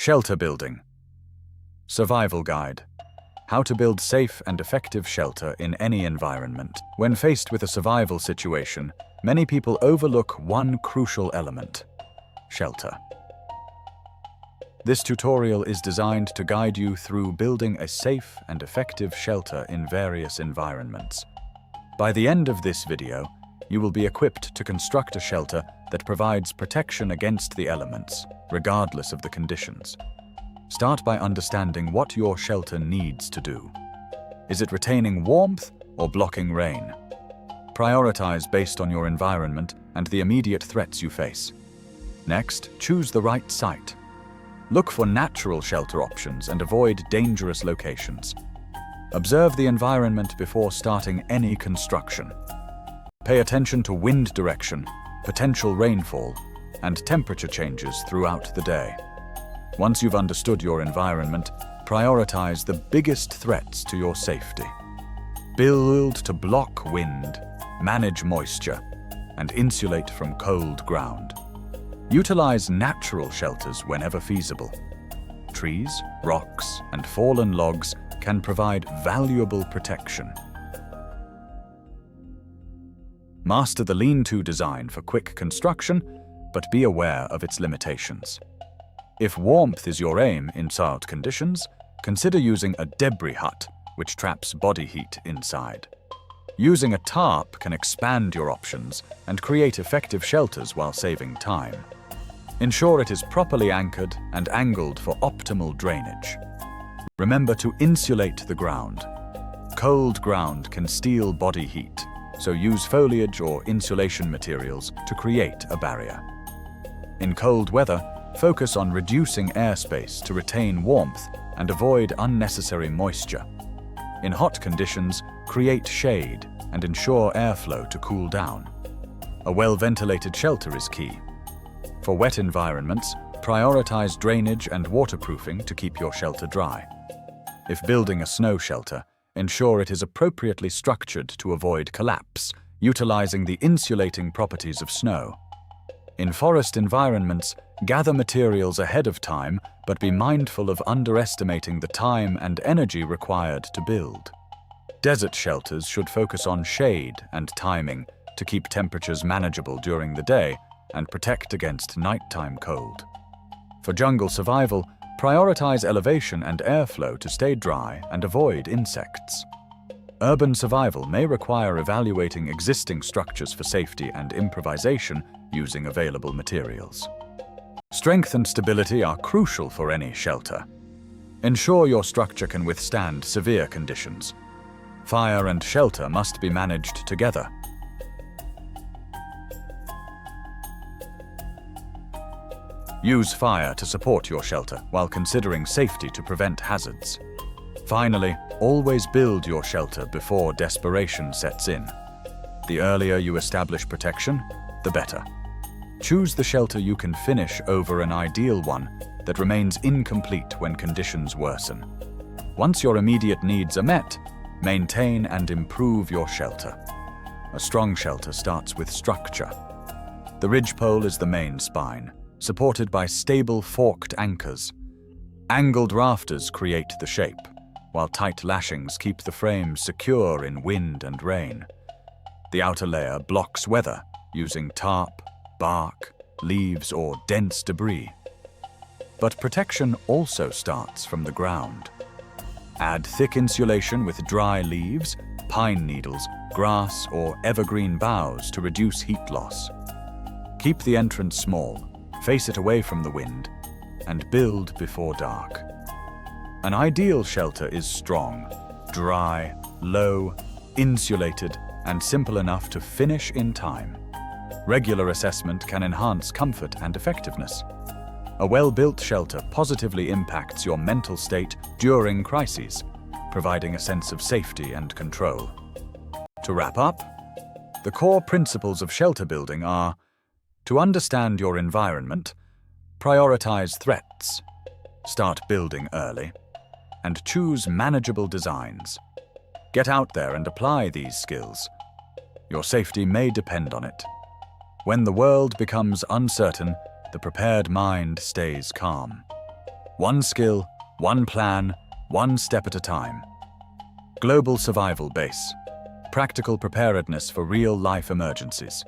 Shelter building. Survival guide. How to build safe and effective shelter in any environment. When faced with a survival situation, many people overlook one crucial element: shelter. This tutorial is designed to guide you through building a safe and effective shelter in various environments. By the end of this video, you will be equipped to construct a shelter that provides protection against the elements, regardless of the conditions. Start by understanding what your shelter needs to do. Is it retaining warmth or blocking rain? Prioritize based on your environment and the immediate threats you face. Next, choose the right site. Look for natural shelter options and avoid dangerous locations. Observe the environment before starting any construction. Pay attention to wind direction, potential rainfall, and temperature changes throughout the day. Once you've understood your environment, prioritize the biggest threats to your safety. Build to block wind, manage moisture, and insulate from cold ground. Utilize natural shelters whenever feasible. Trees, rocks, and fallen logs can provide valuable protection. Master the lean-to design for quick construction, but be aware of its limitations. If warmth is your aim in south conditions, consider using a debris hut, which traps body heat inside. Using a tarp can expand your options and create effective shelters while saving time. Ensure it is properly anchored and angled for optimal drainage. Remember to insulate the ground. Cold ground can steal body heat, so use foliage or insulation materials to create a barrier. In cold weather, focus on reducing airspace to retain warmth and avoid unnecessary moisture. In hot conditions, create shade and ensure airflow to cool down. A well-ventilated shelter is key. For wet environments, prioritize drainage and waterproofing to keep your shelter dry. If building a snow shelter, ensure it is appropriately structured to avoid collapse, utilizing the insulating properties of snow. In forest environments, gather materials ahead of time, but be mindful of underestimating the time and energy required to build. Desert shelters should focus on shade and timing to keep temperatures manageable during the day and protect against nighttime cold. For jungle survival, prioritize elevation and airflow to stay dry and avoid insects. Urban survival may require evaluating existing structures for safety and improvisation using available materials. Strength and stability are crucial for any shelter. Ensure your structure can withstand severe conditions. Fire and shelter must be managed together. Use fire to support your shelter while considering safety to prevent hazards. Finally, always build your shelter before desperation sets in. The earlier you establish protection, the better. Choose the shelter you can finish over an ideal one that remains incomplete when conditions worsen. Once your immediate needs are met, maintain and improve your shelter. A strong shelter starts with structure. The ridgepole is the main spine, supported by stable forked anchors. Angled rafters create the shape, while tight lashings keep the frame secure in wind and rain. The outer layer blocks weather using tarp, bark, leaves, or dense debris. But protection also starts from the ground. Add thick insulation with dry leaves, pine needles, grass, or evergreen boughs to reduce heat loss. Keep the entrance small, face it away from the wind, and build before dark. An ideal shelter is strong, dry, low, insulated, and simple enough to finish in time. Regular assessment can enhance comfort and effectiveness. A well-built shelter positively impacts your mental state during crises, providing a sense of safety and control. To wrap up, the core principles of shelter building are: to understand your environment, prioritize threats, start building early, and choose manageable designs. Get out there and apply these skills. Your safety may depend on it. When the world becomes uncertain, the prepared mind stays calm. One skill, one plan, one step at a time. Global Survival Base. Practical preparedness for real-life emergencies.